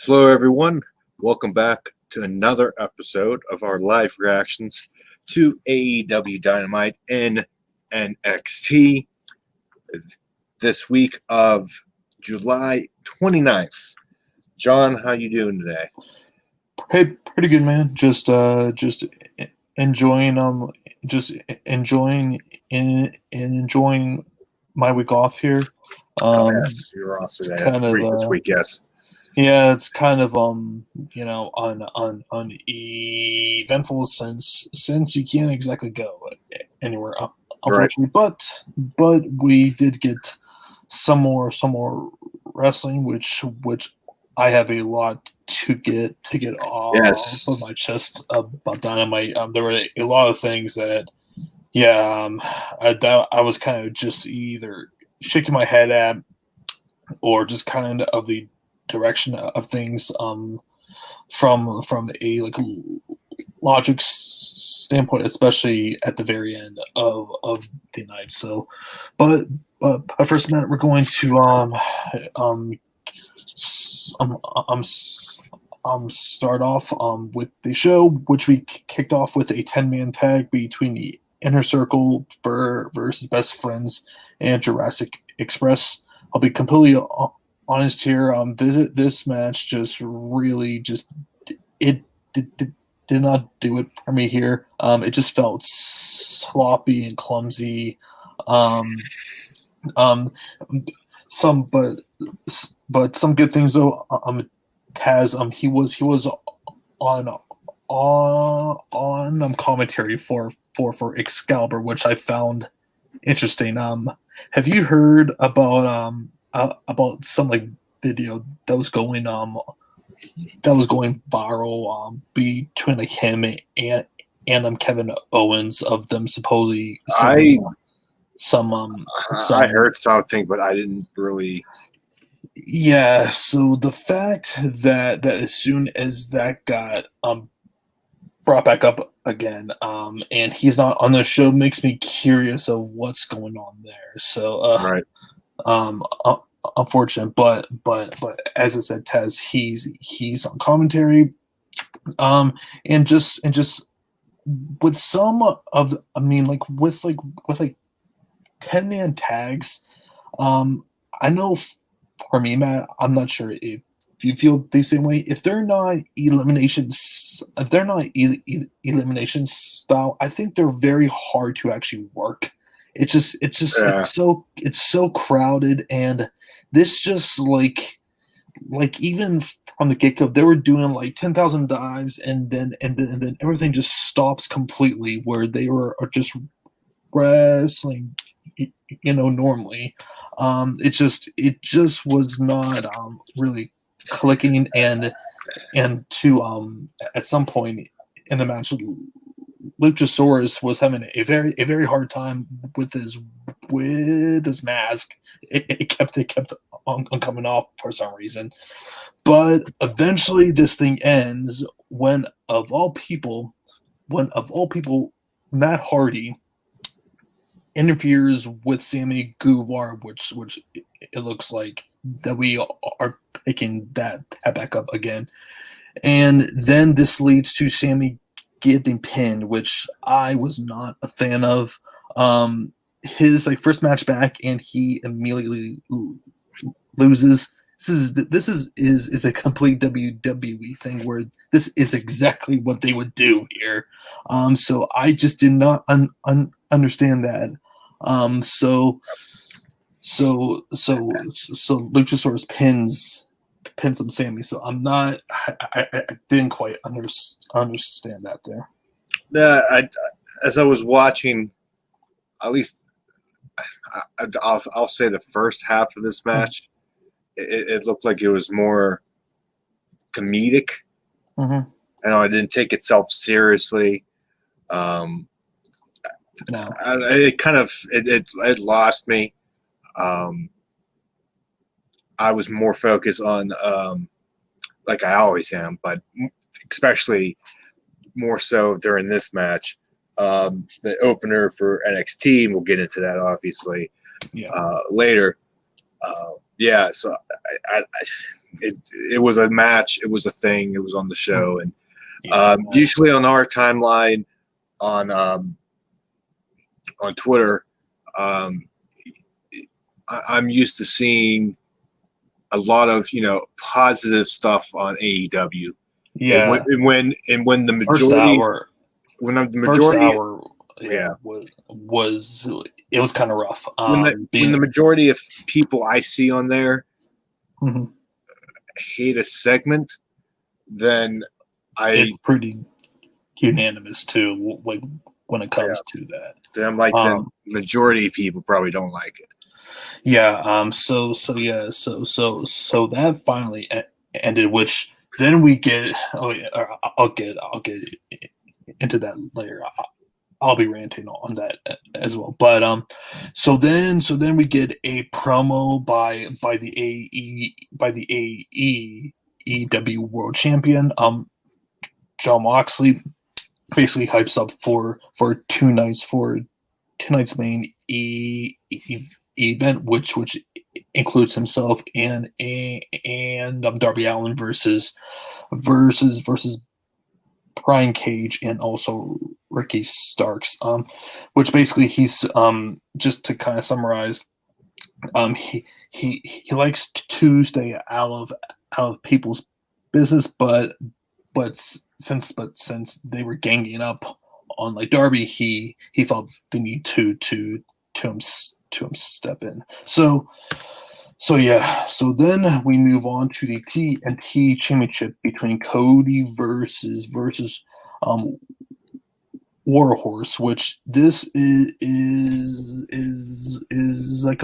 Hello, everyone. Welcome back to another episode of our live reactions to AEW Dynamite and NXT this week of July 29th. John, how you doing today? Hey, pretty good, man. Just enjoying enjoying my week off here. Yes, you're off It's today. kind of This week, yes. Yeah, it's kind of eventful since you can't exactly go anywhere, unfortunately. But we did get some more wrestling, which I have a lot to get off of my chest about Dynamite. There were a lot of things that, I was kind of just either shaking my head at, or just kind of the direction of things from a logic standpoint, especially at the very end of the night. So, but first, Matt, we're going to start off with the show, which we kicked off with a 10-man tag between the Inner Circle versus Best Friends and Jurassic Express. I'll be completely honest here. This match just really did not do it for me here. It just felt sloppy and clumsy. Some but some good things though. Taz, he was on commentary for Excalibur, which I found interesting. Have you heard about some video that was going viral between him and Kevin Owens, of them supposedly I some heard something, but I didn't really. Yeah, so the fact that as soon as that got brought back up again, and he's not on the show, makes me curious of what's going on there. So Right. Unfortunate, but as I said, Tez, he's on commentary, and just with some of, with 10-man tags. I know for me, Matt, I'm not sure if you feel the same way. If they're not elimination style, I think they're very hard to actually work. Yeah. It's so crowded, and this just even from the get go, they were doing 10,000 dives, and then everything just stops completely, where they are just wrestling, normally. It just was not really clicking, and to at some point in the match, Luchasaurus was having a very hard time with his mask. It kept on coming off for some reason, but eventually this thing ends when of all people, Matt Hardy interferes with Sammy Guevara, which it looks like that we are picking that back up again, and then this leads to Sammy getting pinned, which I was not a fan of. His first match back, and he immediately loses. This is a complete WWE thing, where this is exactly what they would do here. So I just did not understand that. So Luchasaurus pins him, Sammy. So I didn't quite understand that there. Yeah, as I was watching, at least I'll say the first half of this match, it looked like it was more comedic. Mm-hmm. I know it didn't take itself seriously. No. It lost me. I was more focused on, like I always am, but especially more so during this match, the opener for NXT, and we'll get into that obviously later. yeah, so it was a match. It was a thing. It was on the show, and usually on our timeline on Twitter, I'm used to seeing a lot of positive stuff on AEW. Yeah. And when the First majority hour. when the First majority hour. Yeah. Was it was kind of rough. when the majority of people I see on there Mhm. hate a segment, then It's pretty unanimous too. Like when it comes to that. I'm like, then majority of people probably don't like it. Yeah. So that finally ended. Which then we get. Oh yeah. I'll get into that later. I'll be ranting on that as well. But so then we get a promo by the AEW World Champion John Moxley, basically hypes up for tonight's main event, which includes himself and Darby Allin versus Brian Cage and also Ricky Starks. Which basically he's just to kind of summarize, he likes to stay out of people's business, but since they were ganging up on like Darby, he felt the need to him step in. So yeah, so then we move on to the TNT Championship between Cody versus Warhorse, which this is like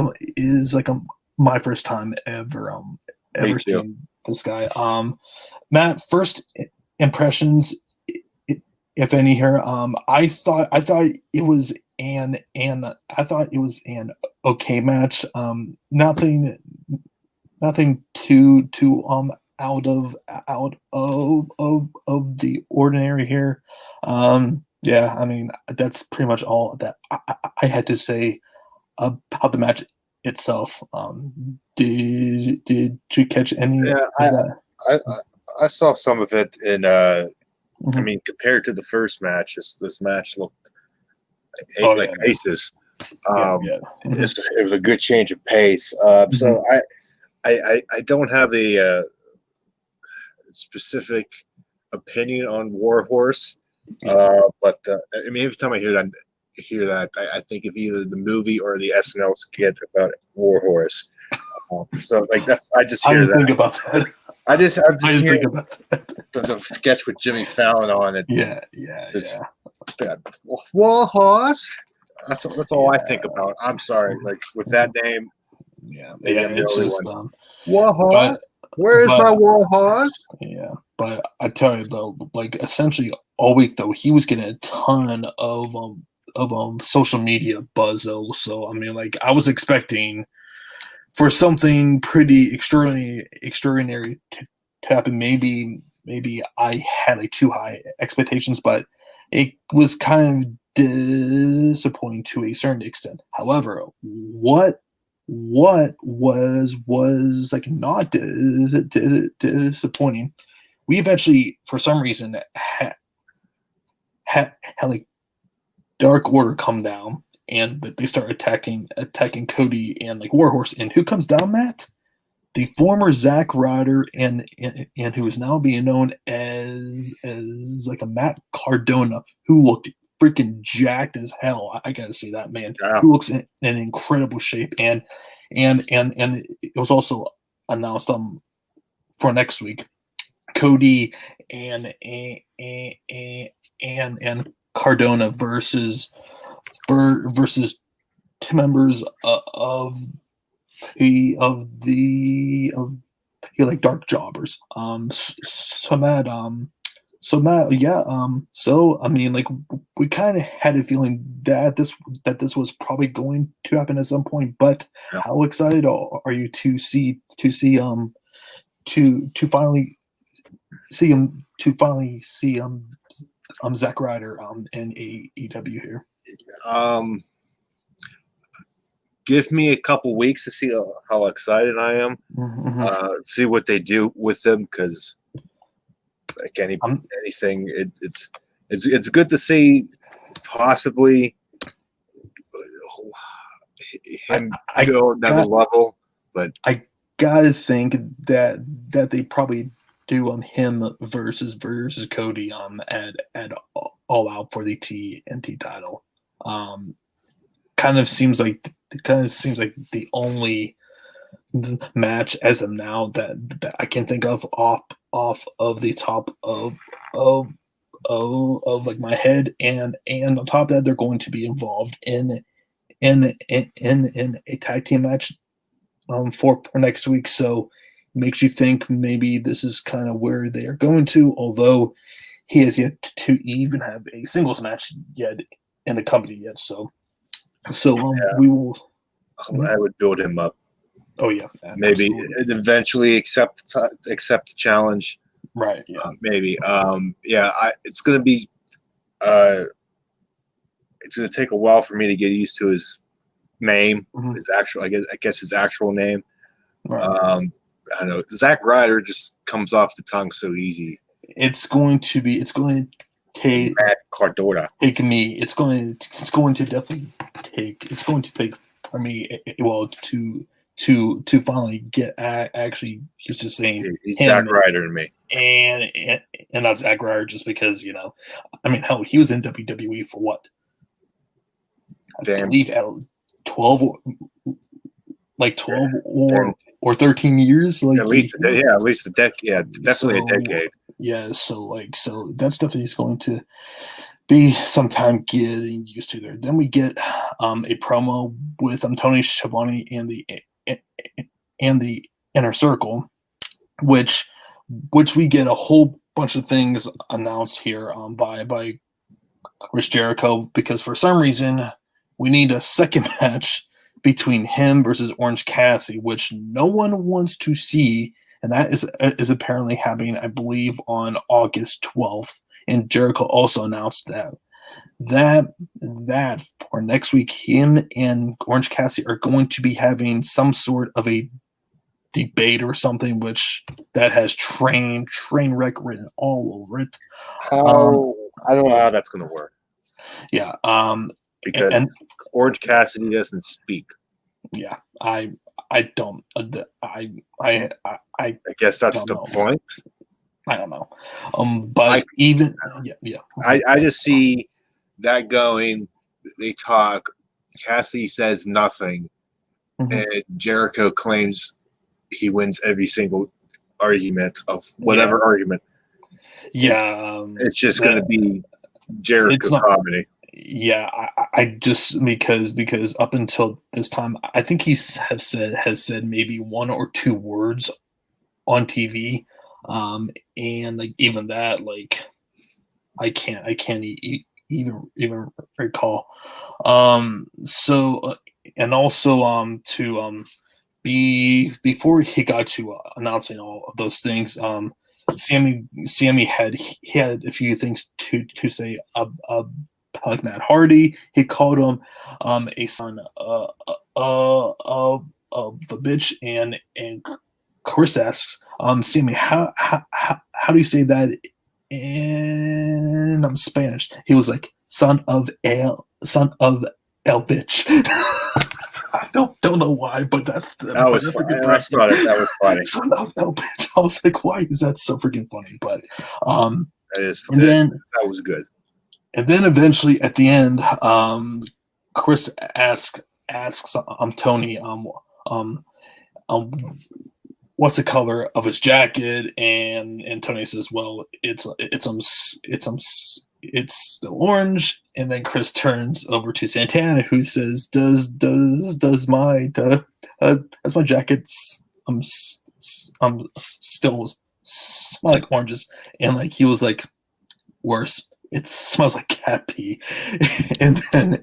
my first time ever seeing this guy. Matt, first impressions, if any here. I thought it was an okay match. Nothing too out of the ordinary here. Yeah, I mean that's pretty much all that I had to say about the match itself. Did you catch any of that? I saw some of it, and Mm-hmm. I mean, compared to the first match, this match looked like aces. Mm-hmm. It was a good change of pace. So I don't have a specific opinion on Warhorse, but I mean, every time I hear that, I think of either the movie or the SNL skit about Warhorse. So like that's I just hear that. Think about that. I just hear think about that. The sketch with Jimmy Fallon on it. Yeah. Warhorse. That's all I think about. I'm sorry, like with that name. Maybe I'm the only one. Warhorse. Where's my Warhorse? Yeah, but I tell you though, like essentially all week though, he was getting a ton of social media buzz though. So I mean, like I was expecting for something pretty extraordinary to happen. Maybe I had like too high expectations, but it was kind of disappointing to a certain extent. However, what was like not disappointing, we eventually for some reason had like Dark Order come down and they start attacking Cody and like Warhorse. And who comes down, Matt? The former Zack Ryder and who is now being known as like a Matt Cardona, who looked freaking jacked as hell. I gotta say that man. Yeah. Who looks in incredible shape. And it was also announced for next week, Cody and Cardona versus two members of like Dark Jobbers. So Matt, yeah. So I mean, like we kind of had a feeling that this was probably going to happen at some point. But how excited are you to finally see Zack Ryder in AEW here? give me a couple weeks to see how excited I am. Mm-hmm. See what they do with them, because like anything, it's good to see possibly him go another level, but I gotta think that they probably do him versus Cody at All Out for the TNT title. Um, kind of seems like the only match as of now that I can think of off of the top of like my head, and on top of that they're going to be involved in a tag team match for next week, so makes you think maybe this is kind of where they are going to, although he has yet to even have a singles match yet in the company yet, so we will. I would build him up. Oh yeah, maybe absolutely. eventually accept the challenge. Right. Yeah. Maybe. It's gonna be. It's gonna take a while for me to get used to his name. Mhm. His actual, I guess his actual name. Right. I don't know. Zack Ryder just comes off the tongue so easy. It's going to take Matt Cardona. It's going to definitely take. It's going to take for me. Well, to finally get actually just to saying He's Zack Ryder to me. And not Zack Ryder, just because I mean, hell, he was in WWE for what? I believe at 12 or 13 years, like at least at least a decade. Yeah, definitely a decade. Yeah, so that's stuff that he's going to be sometime getting used to there. Then we get a promo with Tony Schiavone and the Inner Circle, which we get a whole bunch of things announced here by Chris Jericho, because for some reason we need a second match between him versus Orange Cassidy, which no one wants to see, and that is apparently happening, I believe, on August 12th. And Jericho also announced that for next week, him and Orange Cassidy are going to be having some sort of a debate or something, which that has train wreck written all over it. I don't know how that's going to work. Yeah. Because Orange Cassidy doesn't speak. Yeah, I don't. I guess that's the point. I don't know. But yeah. I just see that going. They talk. Cassidy says nothing, and Jericho claims he wins every single argument of whatever argument. Yeah, it's just going to be Jericho comedy. Yeah, I just because up until this time, I think he has said maybe one or two words on TV, and like even that, like I can't even recall. So and also to before he got to announcing all of those things, Sammy had a few things to say like Matt Hardy. He called him a son of the bitch, and Chris asks Sammy, how do you say that in Spanish? He was like, son of el bitch. I don't know why, but that was funny. I thought that was funny. Son of el bitch. I was like, why is that so freaking funny? But that is funny. That was good. And then eventually at the end, Chris asks Tony what's the color of his jacket, and Tony says, well, it's still orange. And then Chris turns over to Santana, who says, does my jacket still smell like oranges? And like he was like, worse, it smells like cat pee. and then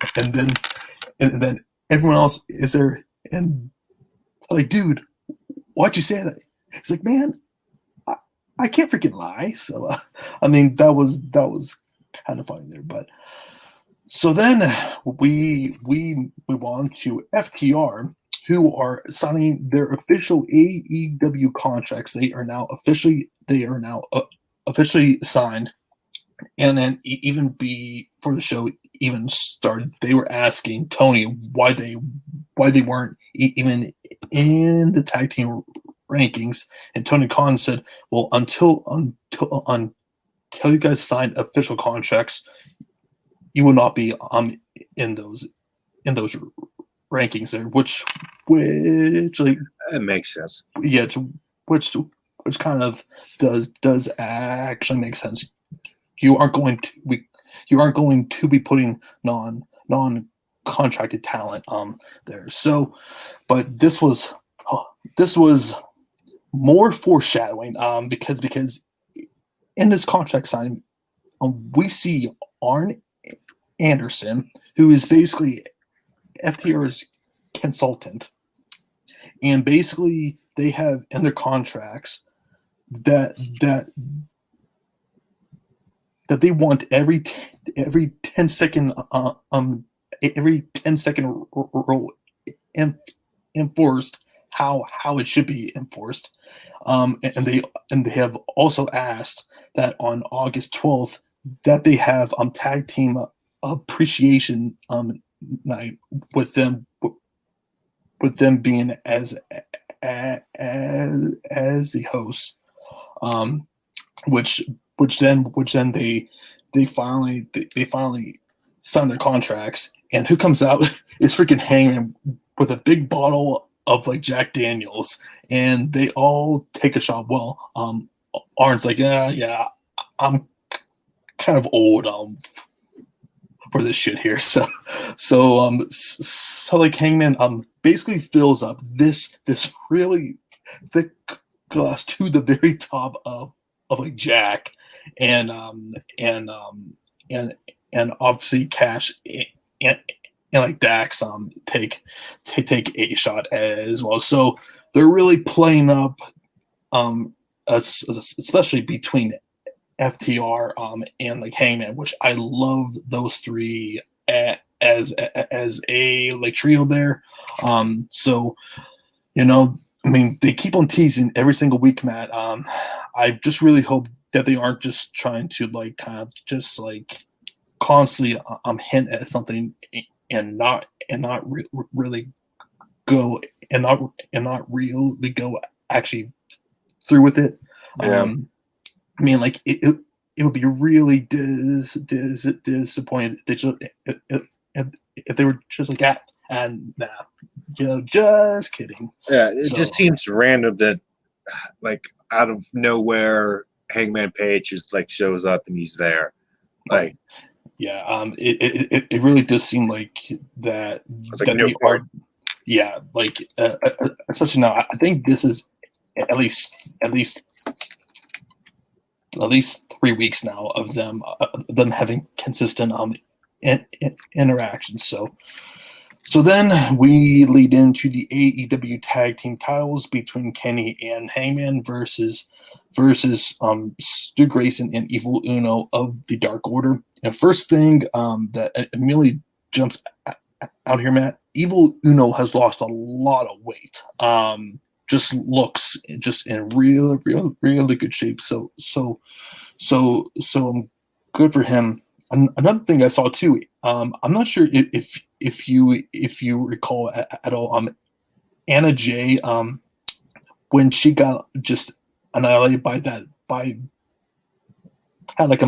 everyone else is there and like, dude, why'd you say that? He's like, man, I can't freaking lie. So I mean, that was kind of funny there. But So then we move on to FTR, who are signing their official AEW contracts. They are now officially signed. And then even before the show even started, they were asking Tony why they weren't even in the tag team rankings. And Tony Khan said, "Well, until you guys sign official contracts, you will not be in those rankings there." Which like It makes sense. yeah, which kind of does actually make sense. You aren't going to be putting non contracted talent there. So, but this was more foreshadowing because in this contract signing, we see Arn Anderson, who is basically FTR's consultant, and basically they have in their contracts that they want every 10 second rule enforced how it should be enforced, and they have also asked that on August 12th that they have tag team appreciation night with them being as the hosts, which then they finally sign their contracts, and who comes out is freaking Hangman with a big bottle of like Jack Daniels, and they all take a shot. Well, Arn's like, yeah, I'm kind of old for this shit here, so like Hangman basically fills up this really thick glass to the very top of like Jack, and obviously Cash and like Dax take a shot as well. So they're really playing up especially between FTR and like Hangman, which I love those three as a like trio there. So I mean, they keep on teasing every single week, Matt. I just really hope that they aren't just trying to like kind of just like constantly hint at something and not really go and not really go actually through with it. Yeah. I mean, like it would be really disappointed if they were just like that. And nah, just kidding. Yeah, it just seems random that, like, out of nowhere, Hangman Page just like shows up and he's there. Like, yeah, it really does seem like that. It's like no part. Yeah, like especially now. I think this is at least 3 weeks now of them having consistent interactions. So then we lead into the AEW tag team titles between Kenny and Hangman versus Stu Grayson and Evil Uno of the Dark Order. And first thing that immediately jumps out here, Matt, Evil Uno has lost a lot of weight. Just looks just in really good shape. So good for him. Another thing I saw too. I'm not sure if you recall at all. Anna Jay, when she got just annihilated by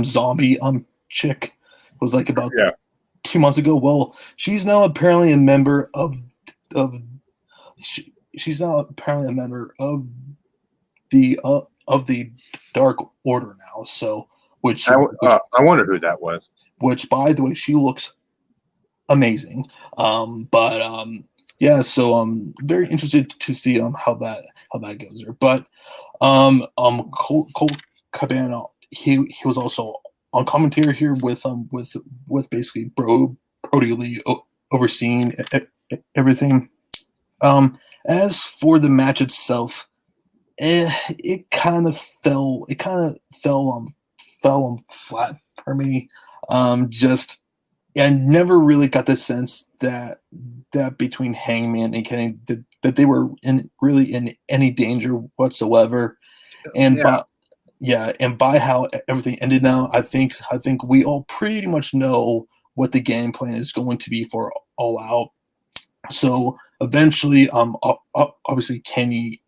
zombie chick, was like about 2 months ago. Well, she's now apparently a member of she's now apparently a member of the Dark Order now. So which I wonder who that was. Which, by the way, she looks amazing. Yeah, so very interested to see how that goes there. But Cole Cabana, he was also on commentary here with basically Brody Lee overseeing everything. As for the match itself, it kind of fell flat for me. Just I never really got the sense that between Hangman and Kenny that they were really in any danger whatsoever. And Yeah, by how everything ended now, I think we all pretty much know what the game plan is going to be for All Out. So eventually, obviously Kenny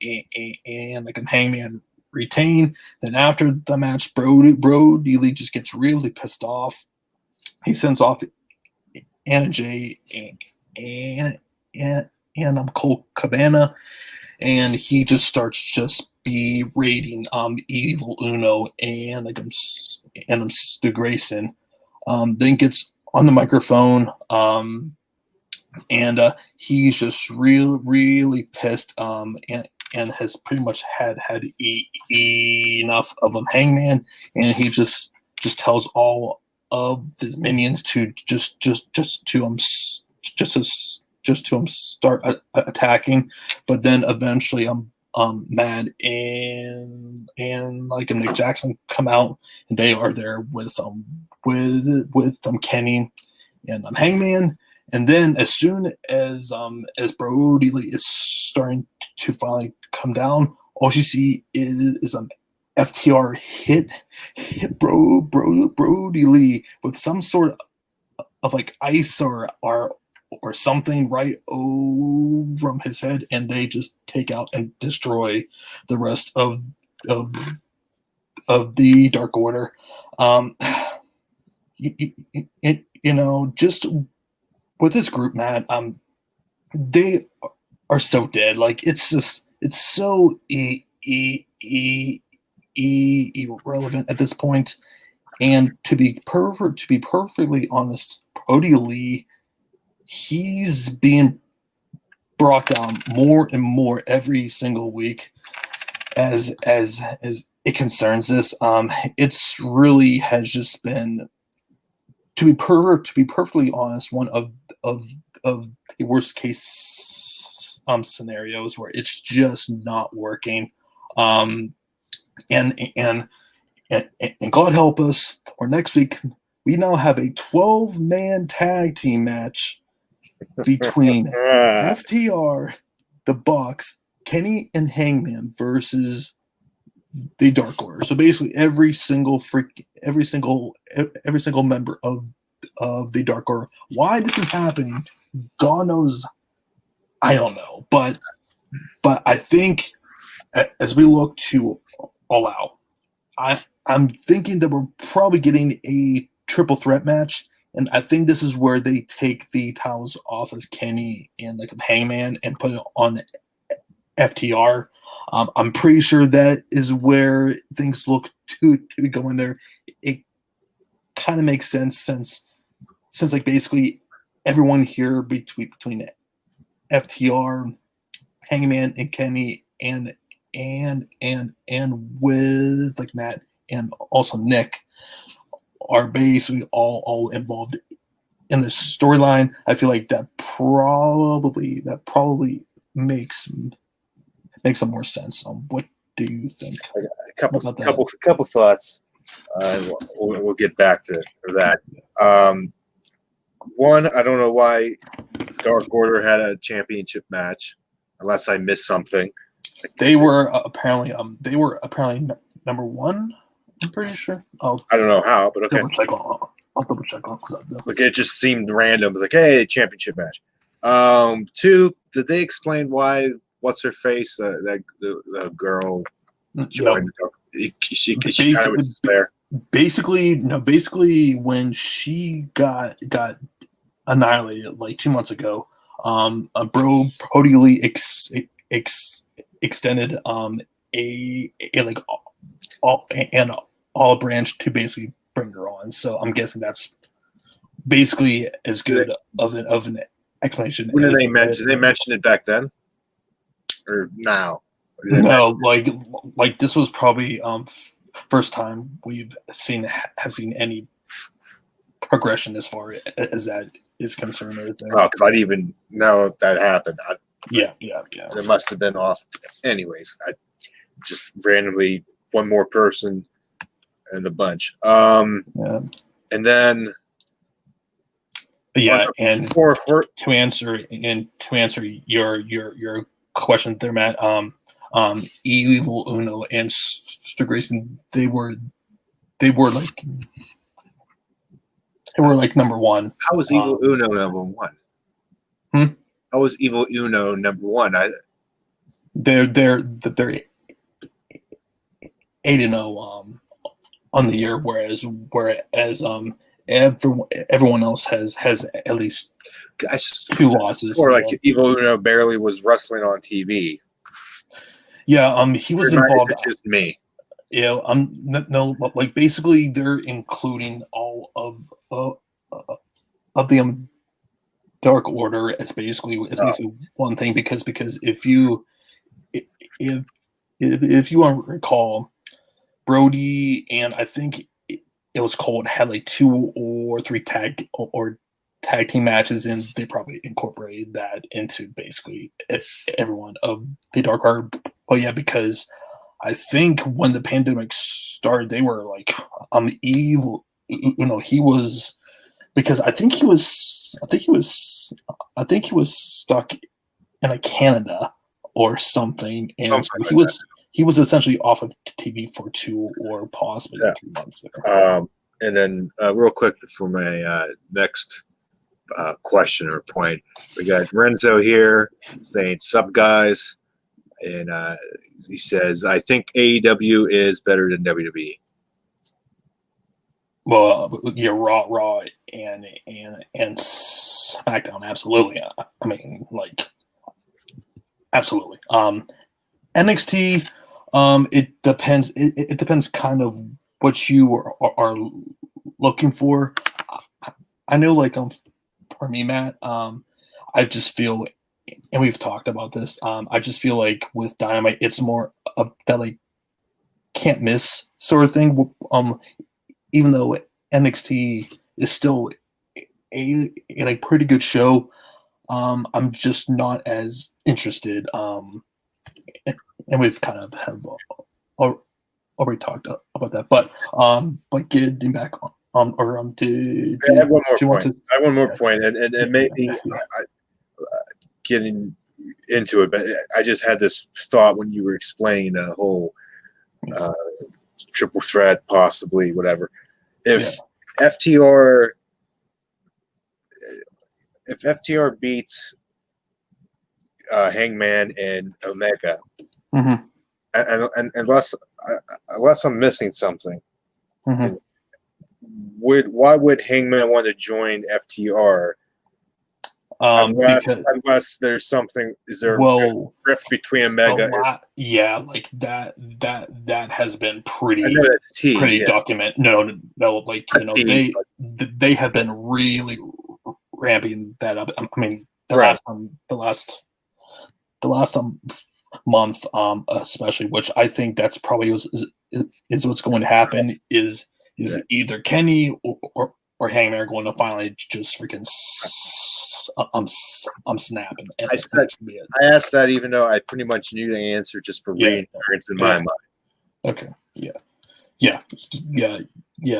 and like Hangman retain. Then after the match, Brody Lee just gets really pissed off. He sends off Anna Jay and Cole Cabana, and he just starts just berating Evil Uno and Stu Grayson. Then gets on the microphone. And he's just really pissed and has pretty much had enough of him, Hangman, and he just tells all of his minions to just to start attacking. But then eventually Mad and like Nick Jackson come out, and they are there with Kenny and Hangman. And then as soon as Brody Lee is starting to finally come down, all you see is FTR hit Brody Lee with some sort of like ice or something right over his head, and they just take out and destroy the rest of the Dark Order. Just with this group, man, they are so dead. Like it's so irrelevant at this point. And to be perfectly honest, Brody Lee, he's being brought down more and more every single week as it concerns this. It's really has just been, to be perfectly honest, one of the worst case scenarios where it's just not working. And God help us, or next week we now have a 12-man tag team match between FTR, the Bucks, Kenny and Hangman versus the Dark Order. So basically, every single member of the Dark Order. Why this is happening, God knows. I don't know, but I think as we look to All Out, I'm thinking that we're probably getting a triple threat match, and I think this is where they take the towels off of Kenny and like Hangman and put it on FTR. I'm pretty sure that is where things look to be going there. It kind of makes sense since like basically everyone here between FTR, Hangman, and Kenny, and with like Matt and also Nick are basically all involved in the storyline. I feel like that probably makes some more sense. What do you think? a couple thoughts. We'll get back to that. One, I don't know why Dark Order had a championship match, unless I missed something. They were apparently number one. I'm pretty sure. I don't know how, but okay. I'll double check on that. Like it just seemed random. It was like, hey, championship match. Two, did they explain why? What's her face? The girl joined. No. She kind of was just there. Basically, when she got annihilated like 2 months ago, Brody Lee extended a like an olive branch to basically bring her on. So I'm guessing that's basically as good of an explanation. When did they mention? Did they mention it back then, or now? No, like this was probably first time we've seen any progression as far as that is concerned. Oh, because I didn't even know that happened. Yeah. It must have been off. Anyways, I just randomly one more person in the bunch. And then Yeah, and for to answer your question there, Matt, Evil Uno and Stu Grayson, they were like number one. how was Evil Uno number one? How was Evil Uno number one? They're 8-0 on the year, whereas everyone else has at least 2 losses. Or like Evil Uno barely was wrestling on TV. Yeah, he was involved. It's just me. Yeah, no, like basically they're including all of the Dark Order as basically one thing, because if you want to recall, Brody and I think it was Colt had like 2 or 3 tag team matches, and they probably incorporated that into basically everyone of the Dark Order. But yeah, because I think when the pandemic started, they were like evil. He was, because I think he was stuck in a Canada or something, and he was essentially off of TV for 2 or possibly 3 months there. And then real quick for my next question or point, we got Renzo here saying sub guys, and he says, I think AEW is better than WWE. Well, yeah, Raw and SmackDown, absolutely. I mean, like, absolutely. NXT, it depends. It depends kind of what you are looking for. I know, like, for me, Matt, I just feel, and we've talked about this, I just feel like with Dynamite, it's more of that, like, can't miss sort of thing. Even though NXT is still a pretty good show, I'm just not as interested. And we've kind of have already talked about that. But getting back on, or I have one more point. I have one more point, and maybe getting into it, but I just had this thought when you were explaining the whole triple threat, possibly whatever. If FTR beats Hangman and Omega, and unless I'm missing something, why would Hangman want to join FTR? Unless there's something, is there a rift between Omega? Like that has been pretty documented. No, like, they have been really ramping that up. I mean, the last month, especially, which I think that's probably is what's going to happen, is either Kenny or Hangman are going to finally just freaking snapping. I asked that even though I pretty much knew the answer, just for reinsurance in my mind. Okay. Yeah.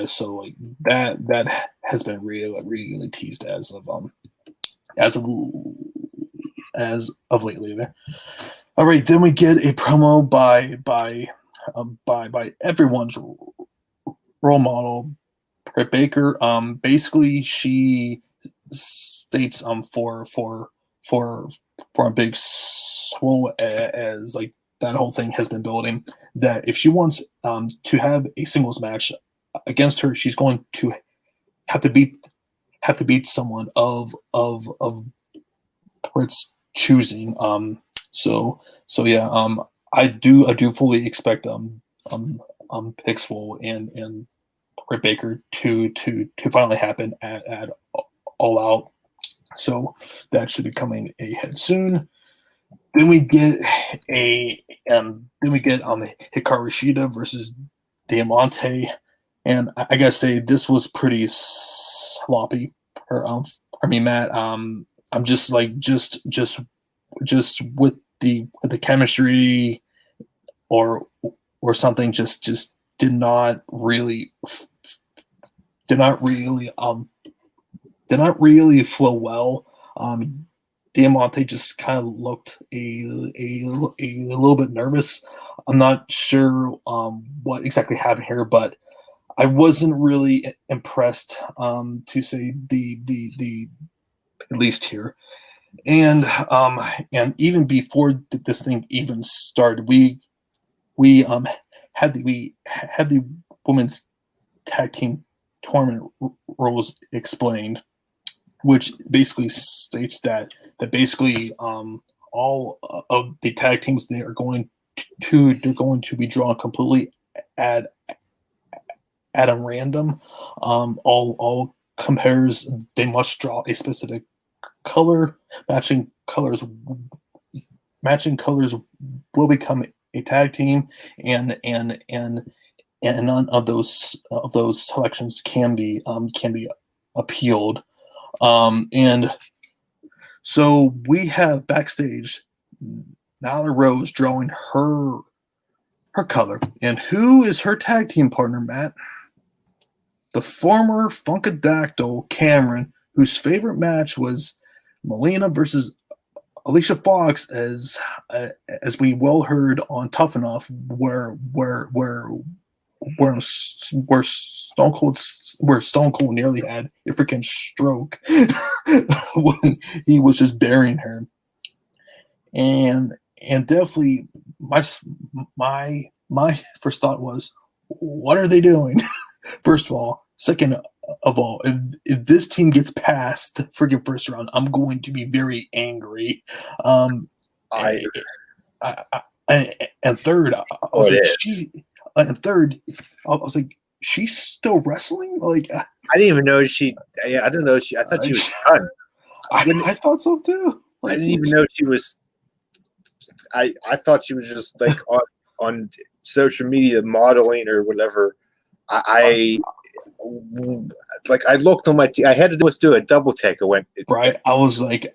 So like that has been really teased as of lately there. All right, then we get a promo by everyone's role model, Britt Baker. Basically, she states for a big swole, as like that whole thing has been building, that if she wants to have a singles match against her, she's going to have to beat someone of Britt's choosing. So yeah, I do fully expect Big Swole and Britt Baker to finally happen at All Out. So that should be coming ahead soon. Then we get Hikaru Shida versus Diamante, and I gotta say this was pretty sloppy. For me, Matt, I'm just like just with the chemistry or something, just did not really did not really flow well. Diamante just kind of looked a little bit nervous. I'm not sure what exactly happened here, but I wasn't really impressed, to say the at least here. And even before this thing even started, we had the women's tag team tournament rules explained, which basically states that basically all of the tag teams they are going to be drawn completely at a random. All compares they must draw a specific color. Matching colors will become a tag team, and none of those selections can be appealed. And so we have backstage Nyla Rose drawing her color, and who is her tag team partner, Matt? The former Funkadactyl Cameron, whose favorite match was Melina versus Alicia Fox, as we well heard on Tough Enough, where Stone Cold nearly had a freaking stroke when he was just burying her, and definitely my first thought was, what are they doing? First of all, second of all, if this team gets past the friggin' first round, I'm going to be very angry. I And third, I was like, she's still wrestling? Like, I didn't even know she. I didn't know she. I thought she was done. I thought so too. I Like, didn't even know she was. I thought she was just like on social media modeling or whatever. I looked on my. I had to do a double take. I went right. I was like,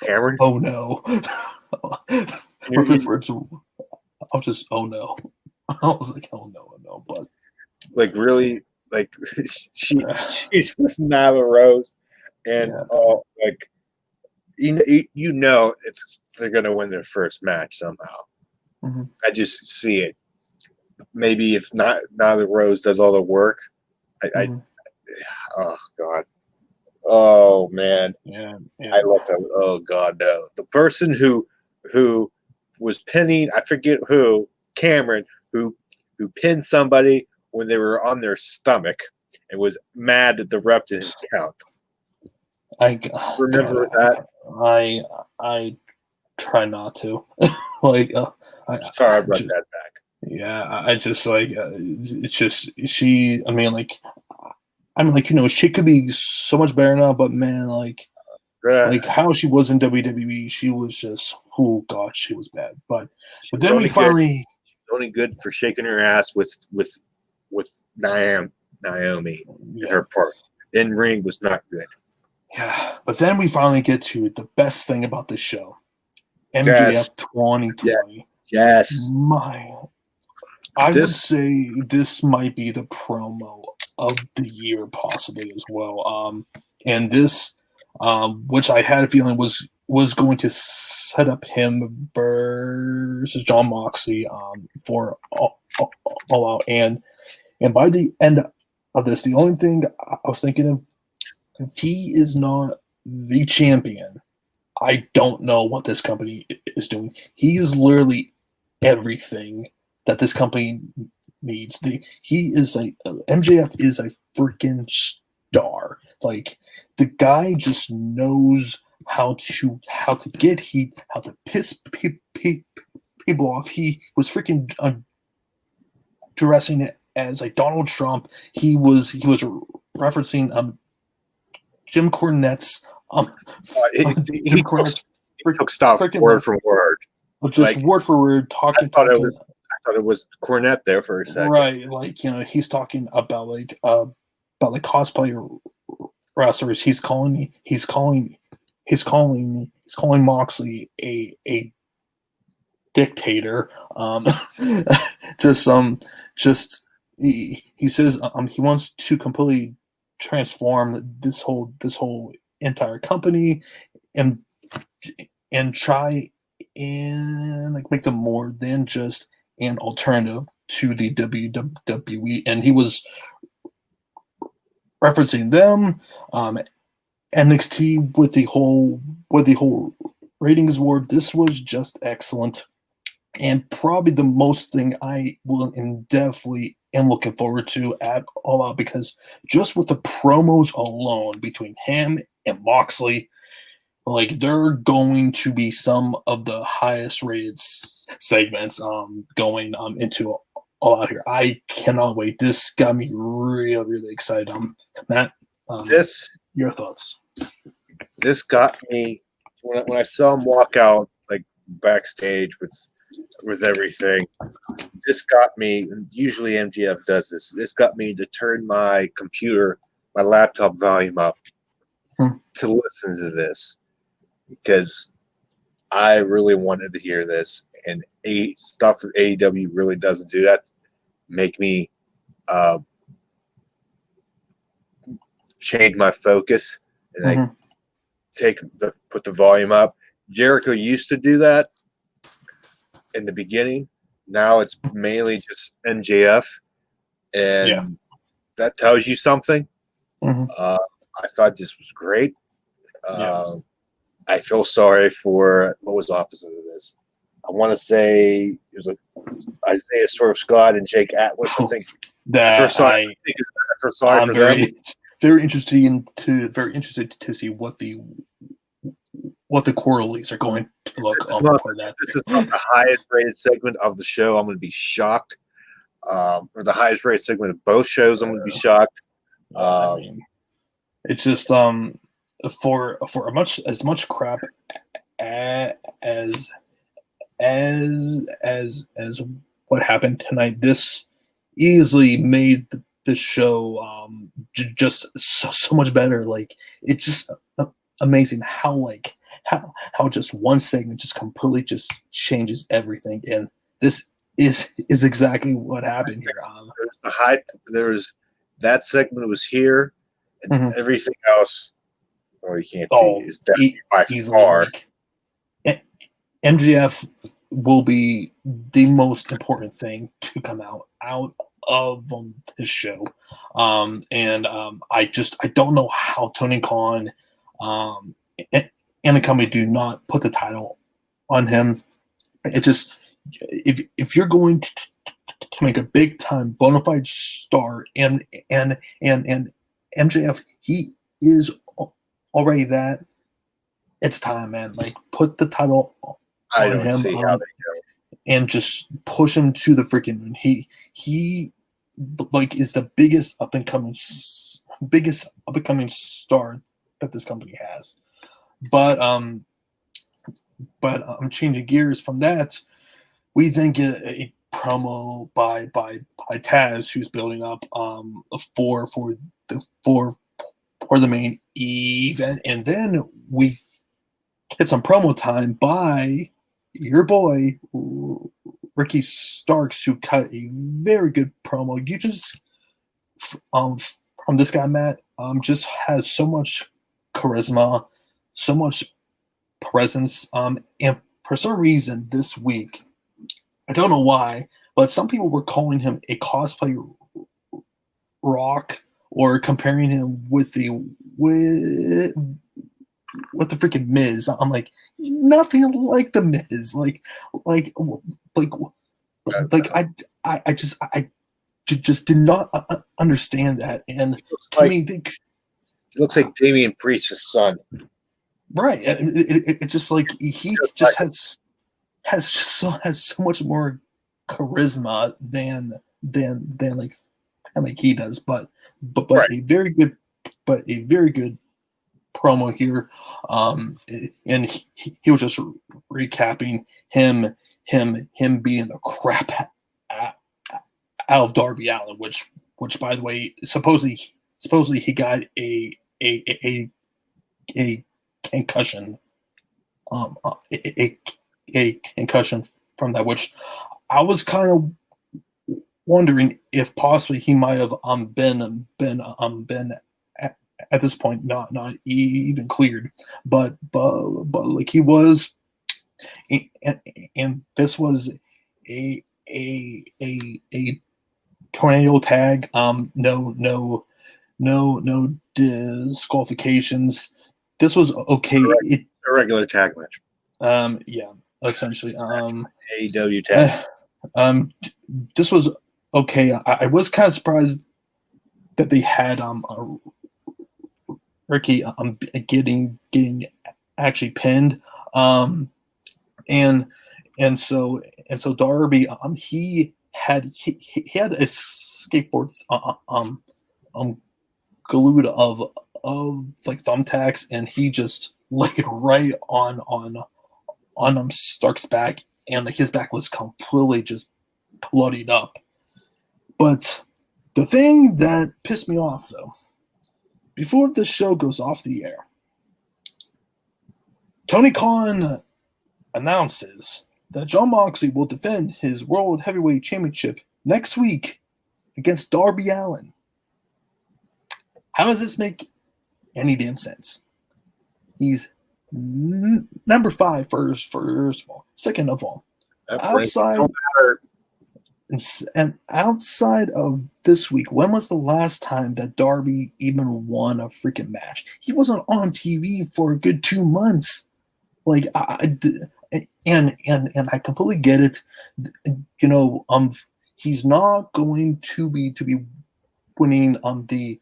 Cameron. oh no. I was just, oh no. I was like, oh no, but like really, like she's with Nyla Rose, and like you know they're gonna win their first match somehow. Mm-hmm. I just see it. Maybe if not Nyla Rose does all the work, I oh god, oh man, I looked at oh god no, the person who was pinning, I forget who, Cameron, who pinned somebody when they were on their stomach and was mad that the ref didn't count. I remember that. I try not to. Like, Sorry, I brought that back. Yeah, I just like it's just she. I mean, like, you know, she could be so much better now, but man, like how she was in WWE, she was just, oh god, she was bad. But then we finally she's only good for shaking her ass with Naomi in her part. In ring was not good. Yeah, but then we finally get to the best thing about this show, MJF 2020. Yes. I would say this might be the promo of the year, possibly as well. And this, which I had a feeling was going to set up him versus Jon Moxley for All Out. And by the end of this, the only thing I was thinking of, if he is not the champion, I don't know what this company is doing. He's literally everything that this company needs. He is MJF is a freaking star. Like, the guy just knows how to get heat, how to piss people off. He was freaking dressing it as like Donald Trump. He was referencing Jim Cornette's he took stuff word for word. Just word for word, talking. I thought it was Cornette there for a second. Right, like, you know, he's talking about cosplay wrestlers. He's calling Moxley a dictator. He says he wants to completely transform this whole entire company and try and like make them more than just an alternative to the WWE. And he was referencing them, NXT with the whole ratings war. This was just excellent, and probably the most thing I will definitely am looking forward to at All Out, because just with the promos alone between him and Moxley, like they're going to be some of the highest rated segments going into All Out here. I cannot wait. This got me really excited. Matt, your thoughts? This got me when I saw him walk out like backstage with everything. This got me, and usually MGF does this. This got me to turn my laptop volume up to listen to this, because I really wanted to hear this. And stuff that AEW really doesn't do that. Make me change my focus and put the volume up. Jericho used to do that in the beginning. Now it's mainly just MJF, and that tells you something. I thought this was great. I feel sorry for what was the opposite of this. I want to say it was like Isaiah Swerve Scott and Jake Atlas. I think I'm very interested to see what the correlates are going to look like. This is not the highest rated segment of the show. I'm going to be shocked. Or the highest rated segment of both shows. I'm going to be shocked. It's just for as much crap as what happened tonight, this easily made this show just so much better. Like, it's just amazing how just one segment just completely just changes everything, and this is exactly what happened here. There's that segment was here, and everything else, well, you can't see, is definitely by far. Like, MGF will be the most important thing to come out of this show, and I don't know how Tony Khan and the company do not put the title on him. It just, if you're going to make a big time bona fide star, and MJF, he is already that, it's time, man. Like, put the title on him, see how they go, and just push him to the freaking moon. He like is the biggest up and coming star that this company has. But I'm changing gears from that. We then get a promo by Taz, who's building up for the main event, and then we get some promo time by your boy Ricky Starks, who cut a very good promo. You just from this guy, Matt, just has so much charisma, so much presence, and for some reason this week, I don't know why, but some people were calling him a cosplay Rock, or comparing him with the freaking Miz. I'm like, nothing like the Miz. I just did not understand that. And to me, it looks like Damian Priest's son. Right. It just like he just has so much more charisma than like he does. But right. a very good promo here, and he was just recapping him beating the crap out of Darby Allin, which by the way, supposedly he got a concussion, a concussion from that, which I was kind of wondering if possibly he might have been at this point not even cleared, but like he was, and this was a tornado tag. No disqualifications. This was okay. A regular tag match. Yeah, essentially. AEW tag. This was okay. I was kind of surprised that they had Ricky getting actually pinned. And so Darby he had a skateboard glued of like thumbtacks, and he just laid right on Stark's back, and like his back was completely just bloodied up. But the thing that pissed me off, though, before the show goes off the air, Tony Khan announces that Jon Moxley will defend his World Heavyweight Championship next week against Darby Allin. How does this make any damn sense? He's number 5 first of all. Second of all, outside of this week, when was the last time that Darby even won a freaking match? He wasn't on TV for a good 2 months. Like and I completely get it. You know, he's not going to be winning the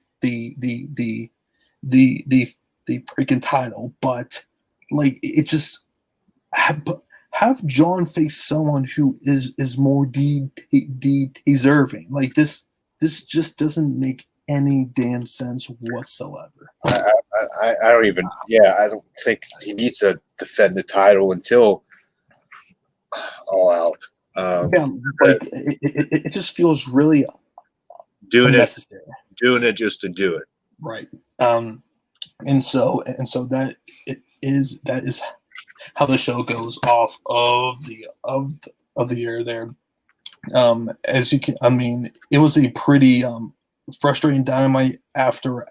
freaking title, but like it just have John face someone who is more deserving. Like this just doesn't make any damn sense whatsoever. I don't even. Yeah, I don't think he needs to defend the title until All Out. Yeah, like it just feels really doing unnecessary. Doing it just to do it. Right. And so that is how the show goes off of the air there. As you can, I mean, it was a pretty frustrating Dynamite after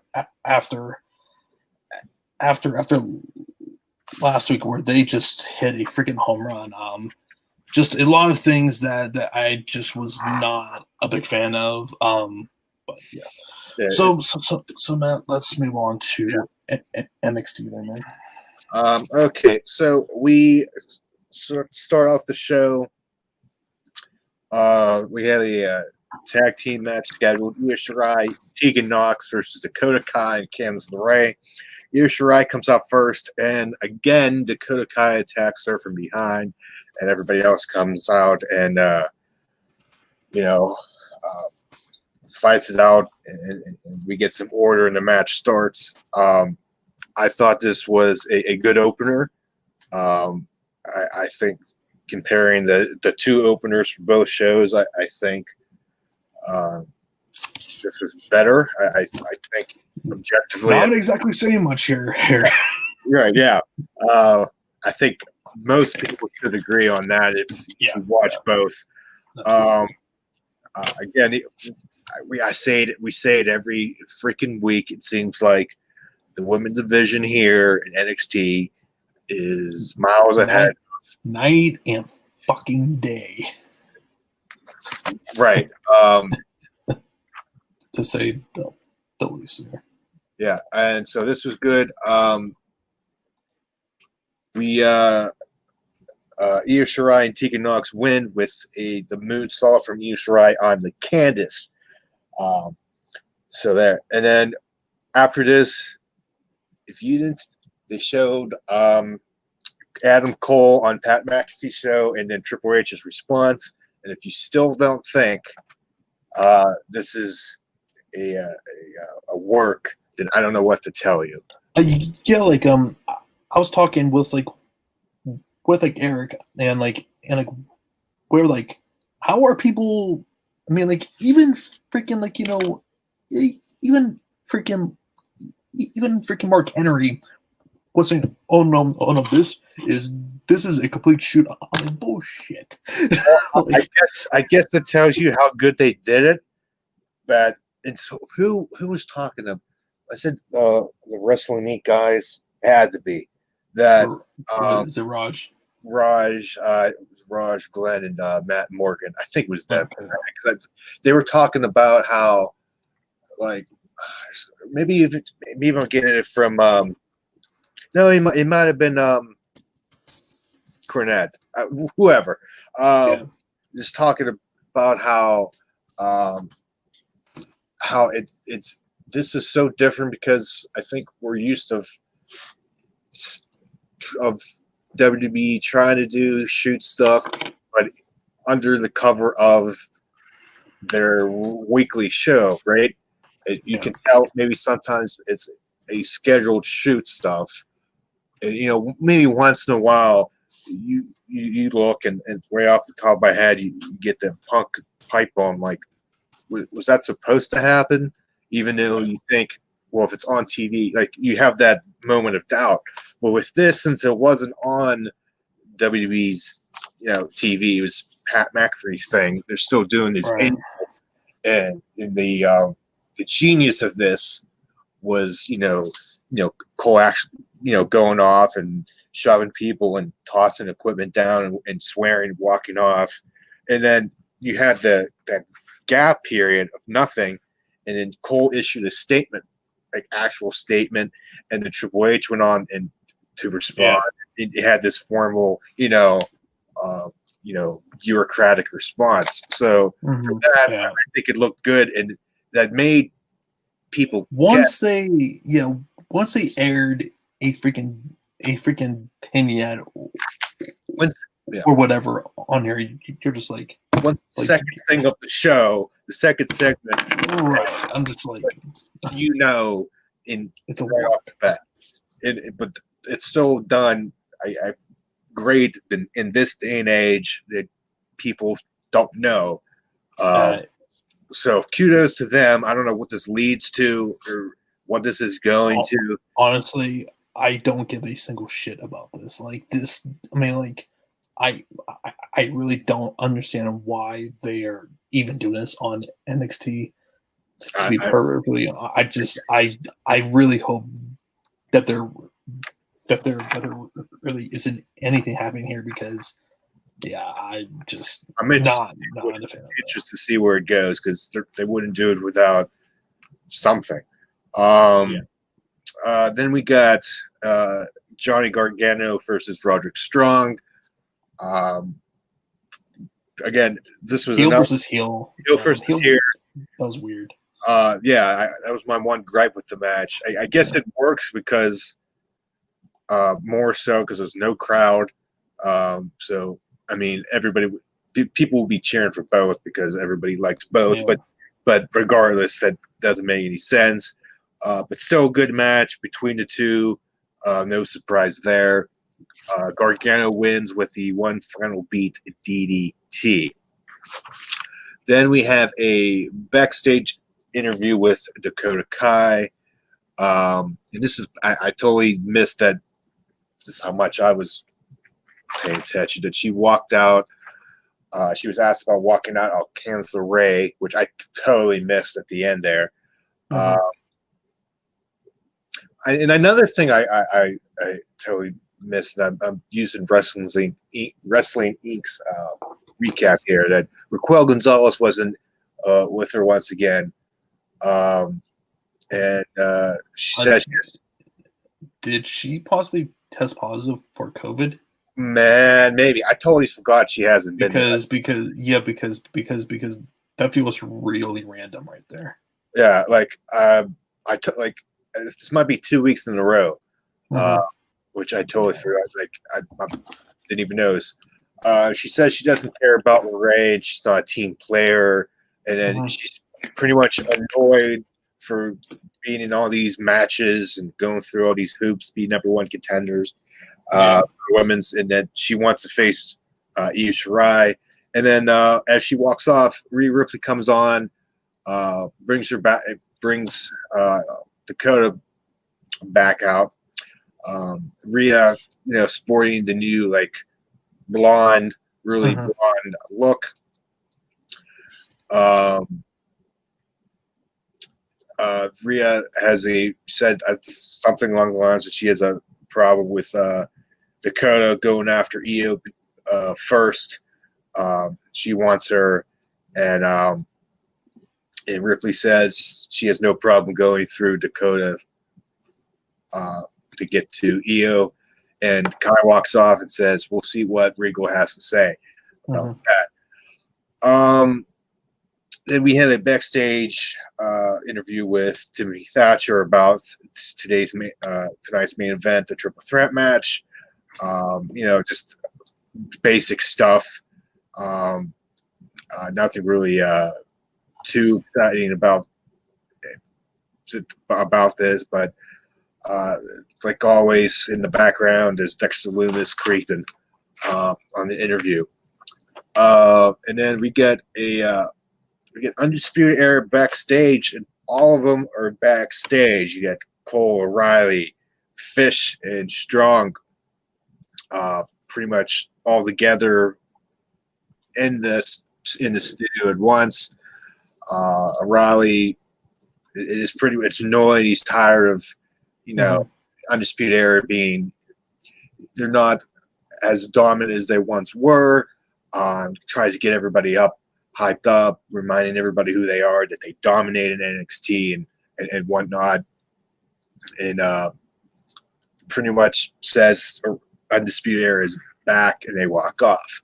last week, where they just hit a freaking home run. Just a lot of things that I just was not a big fan of. But yeah. So Matt, let's move on to NXT then, man. Okay, so we start off the show. We had a tag team match scheduled. Io Shirai, Tegan Nox versus Dakota Kai and Candice LeRae. Io Shirai comes out first, and again Dakota Kai attacks her from behind, and everybody else comes out and fights it out, and we get some order, and the match starts. I thought this was a good opener. I think comparing the two openers for both shows, I think this was better. I think objectively, not exactly saying much here. Right? Yeah. I think most people should agree on that if you watch both. Again, we say it every freaking week. It seems like the women's division here in NXT is miles ahead. Night and fucking day. Right. To say the least there. Yeah, and so this was good. Io Shirai and Tegan Nox win with the moonsault from Io Shirai on the Candice. So there, and then after this, if you didn't, they showed Adam Cole on Pat McAfee's show, and then Triple H's response. And if you still don't think this is a work, then I don't know what to tell you. Yeah, like I was talking with Eric, and we're like, how are people? I mean, like even freaking even freaking Mark Henry was saying, oh no, this is a complete shoot. I'm like, bullshit. I guess that tells you how good they did it. But and so who was talking to I said the Wrestling Inc. guys had to be that. Is it Raj? Raj, Glenn, and Matt Morgan. I think it was them. Okay. They were talking about how, like, maybe I'm getting it from. No, it might have been Cornette, whoever. Just talking about um, how it's this is so different because I think we're used of WWE trying to shoot stuff, but under the cover of their weekly show, right? You can tell maybe sometimes it's a scheduled shoot stuff, and maybe once in a while you look and way off the top of my head you get the Punk pipe bomb. Like, was that supposed to happen? Even though you think, well, if it's on TV, like you have that moment of doubt. But with this, since it wasn't on WWE's TV, it was Pat McAfee's thing. They're still doing this, Right. and the genius of this was Cole actually going off and shoving people and tossing equipment down and swearing, walking off, and then you had that gap period of nothing, and then Cole issued a statement, like actual statement, and then Triple H went on and to respond. Yeah. It had this formal, bureaucratic response. So for that, I think it looked good, and that made people once they aired a freaking vignette or whatever on there, you're just like, second thing of the show, the second segment, right? I'm just like, it's a right off the bat, but it's still done. I great in this day and age that people don't know. So kudos to them. I don't know what this leads to or what this is going to. Honestly, I don't give a single shit about this. Like this, I mean, like I really don't understand why they are even doing this on NXT. To be perfectly, I really hope that there really isn't anything happening here, because I'm not a fan of interested to see where it goes, because they wouldn't do it without something. Then we got Johnny Gargano versus Roderick Strong. Again, this was heel versus heel. Heel versus heel. That was weird. That was my one gripe with the match. I guess it works because more so because there's no crowd. So I mean, people will be cheering for both because everybody likes both. Yeah. But regardless, that doesn't make any sense. But still a good match between the two. No surprise there. Gargano wins with the one final beat DDT. Then we have a backstage interview with Dakota Kai. And this is, I totally missed that. This is how much I was paying attention. That she walked out. She was asked about walking out. I'll cancel Ray, which I totally missed at the end there. Mm-hmm. And another thing I totally missed, and I'm using Wrestling Inc.'s recap here, that Raquel Gonzalez wasn't with her once again. And she says, did she possibly test positive for COVID? Man, maybe. I totally forgot she hasn't been there. Because that feels really random right there. Yeah, like this might be 2 weeks in a row, which I totally forgot. Like I didn't even notice. She says she doesn't care about Ray, and she's not a team player, and then she's pretty much annoyed for being in all these matches and going through all these hoops to be number one contenders. Women's, and then she wants to face Io Shirai, and then as she walks off, Rhea Ripley comes on, brings her back, brings Dakota back out. Rhea, sporting the new like blonde, really blonde look. Rhea said something along the lines that she has a problem with Dakota going after Io first. She wants her, and Ripley says she has no problem going through Dakota to get to Io. And Kai walks off and says, "We'll see what Regal has to say about that." Then we had a backstage interview with Timothy Thatcher about tonight's main event, the triple threat match. Just basic stuff. Nothing really too exciting about this, but like always, in the background is Dexter Lumis creeping on the interview, and then we get Undisputed Era backstage, and all of them are backstage. You got Cole, O'Reilly, Fish, and Strong, pretty much all together in the studio at once. O'Reilly is pretty much annoyed. He's tired of, Undisputed Era being, they're not as dominant as they once were. Tries to get everybody hyped up, reminding everybody who they are, that they dominated NXT and whatnot. And pretty much says Undisputed Era is back, and they walk off.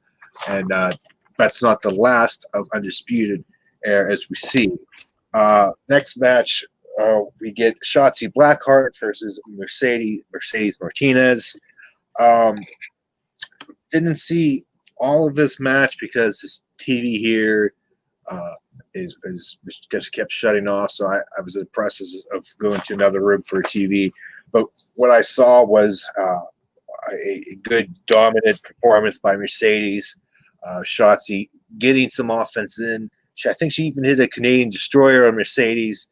And that's not the last of Undisputed Era, as we see. Next match, we get Shotzi Blackheart versus Mercedes Martinez. Didn't see all of this match because this TV here is just kept shutting off. So I was in the process of going to another room for a TV. But what I saw was a good dominant performance by Mercedes. Shotzi getting some offense in. I think she even hit a Canadian Destroyer on Mercedes.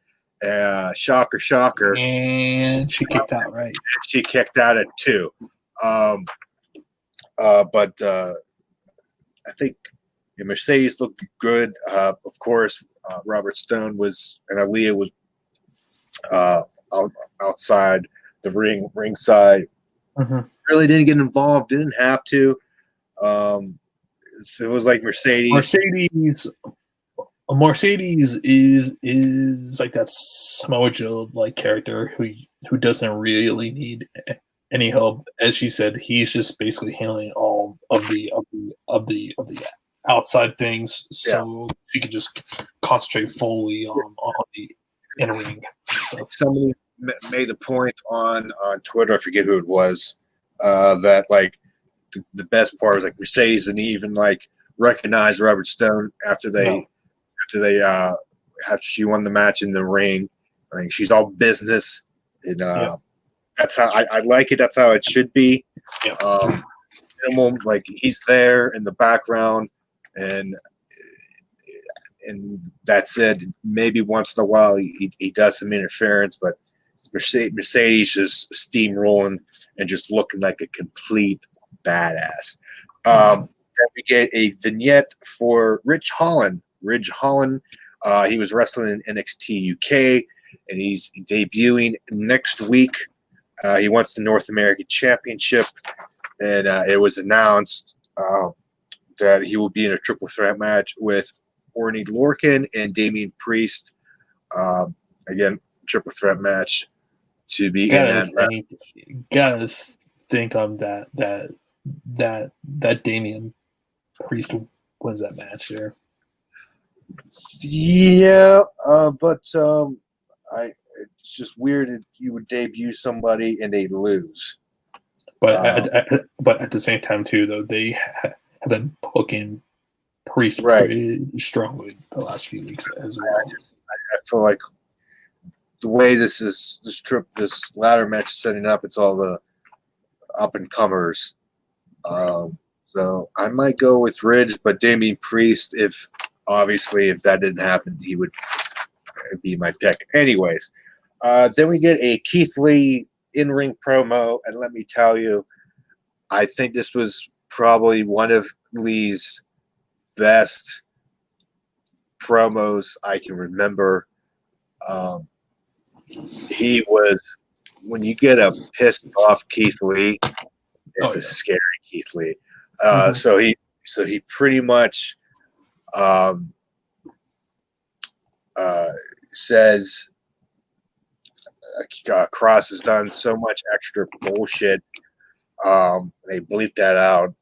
Shocker. And she kicked out, right? She kicked out at 2. But I think Mercedes looked good. Of course, Robert Stone and Aaliyah was outside the ringside. Mm-hmm. Really didn't get involved. Didn't have to. It was like Mercedes is like that Samoa Joe like character who doesn't really need any help. As she said, he's just basically handling all of the outside things, so she can just concentrate fully on the in-ring stuff. Somebody made a point on Twitter, I forget who it was, that like the best part was like Mercedes didn't even like recognize Robert Stone after she won the match in the ring. I think she's all business, and that's how I like it. That's how it should be. Yeah. Minimal, like he's there in the background, and that's it. Maybe once in a while he does some interference, but Mercedes just steamrolling and just looking like a complete badass. Then we get a vignette for Ridge Holland. He was wrestling in NXT UK, and he's debuting next week. He wants the North American Championship, and it was announced that he will be in a triple threat match with Orny Lorcan and Damian Priest. Again, triple threat match to be in that. Gotta think on that Damian Priest wins that match there. Yeah, but it's just weird that you would debut somebody and they lose. But at the same time too, though, they have been booking Priest pretty strongly the last few weeks as well. I feel like the way this ladder match is setting up, it's all the up and comers. So I might go with Ridge, but Damian Priest, if that didn't happen, he would be my pick. Anyways, then we get a Keith Lee in-ring promo, and let me tell you, I think this was probably one of Lee's best promos I can remember. he was, when you get a pissed off Keith Lee, it's a scary Keith Lee. So he pretty much says Cross has done so much extra bullshit. They bleeped that out.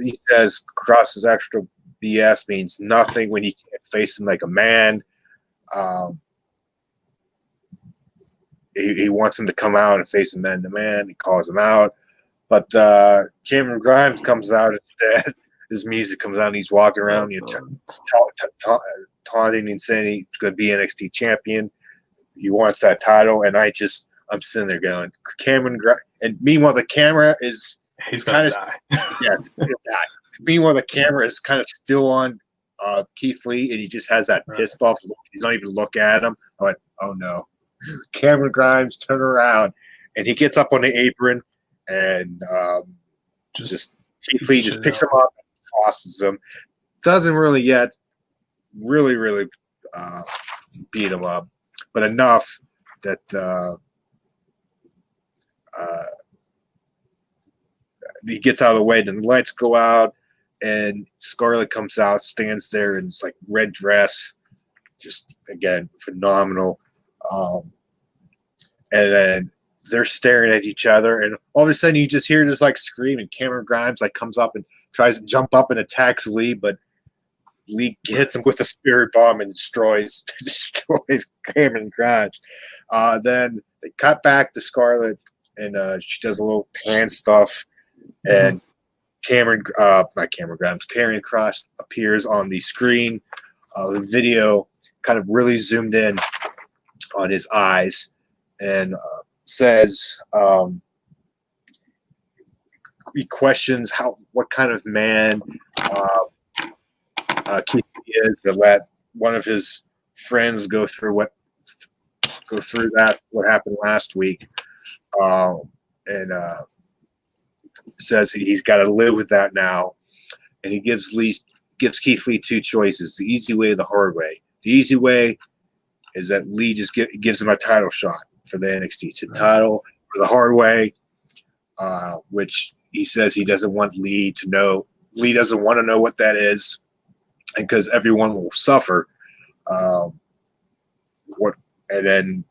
He says Cross's extra BS means nothing when he can't face him like a man. He wants him to come out and face him man to man. He calls him out. But Cameron Grimes comes out instead. His music comes out and he's walking around, taunting and saying he's going to be NXT champion. He wants that title. And I'm sitting there going, Cameron Grimes. And meanwhile, the camera is kind of meanwhile, the camera is kind of still on Keith Lee, and he just has that pissed off look. He's not even looking at him. I went, oh no. Cameron Grimes turn around, and he gets up on the apron, and just Keith Lee just picks him up and tosses him. Doesn't really yet really beat him up, but enough that he gets out of the way. Then the lights go out, and Scarlett comes out, stands there in this like red dress, just again phenomenal. And then they're staring at each other, and all of a sudden you just hear this like scream, and Cameron Grimes like comes up and tries to jump up and attacks Lee, but Lee hits him with a spirit bomb and destroys Cameron Grimes. Then they cut back to Scarlett, and she does a little hand stuff, and Karen Cross appears on the screen. The video kind of really zoomed in on his eyes, and says he questions what kind of man Keith is to let one of his friends go through what happened last week, and says he's got to live with that now, and he gives Keith Lee two choices: the easy way, the hard way. The easy way is that Lee just gives him a title shot for the NXT title. For the hard way, which he says he doesn't want Lee to know. Lee doesn't want to know what that is, and because everyone will suffer. And then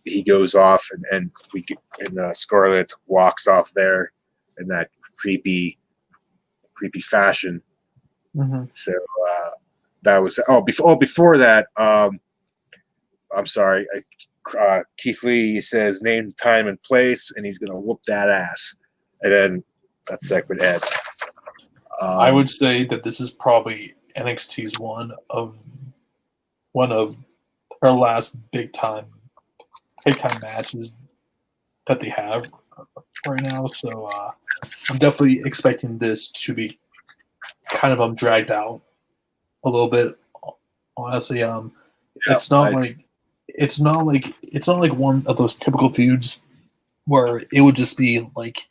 he goes off, and Scarlett walks off there in that creepy fashion. So that was before that. I'm sorry. Keith Lee says name, time, and place, and he's gonna whoop that ass, and then that segment ends. I would say that this is probably NXT's one of her last big time matches that they have right now. So I'm definitely expecting this to be kind of dragged out a little bit. Honestly, it's not like one of those typical feuds where it would just be like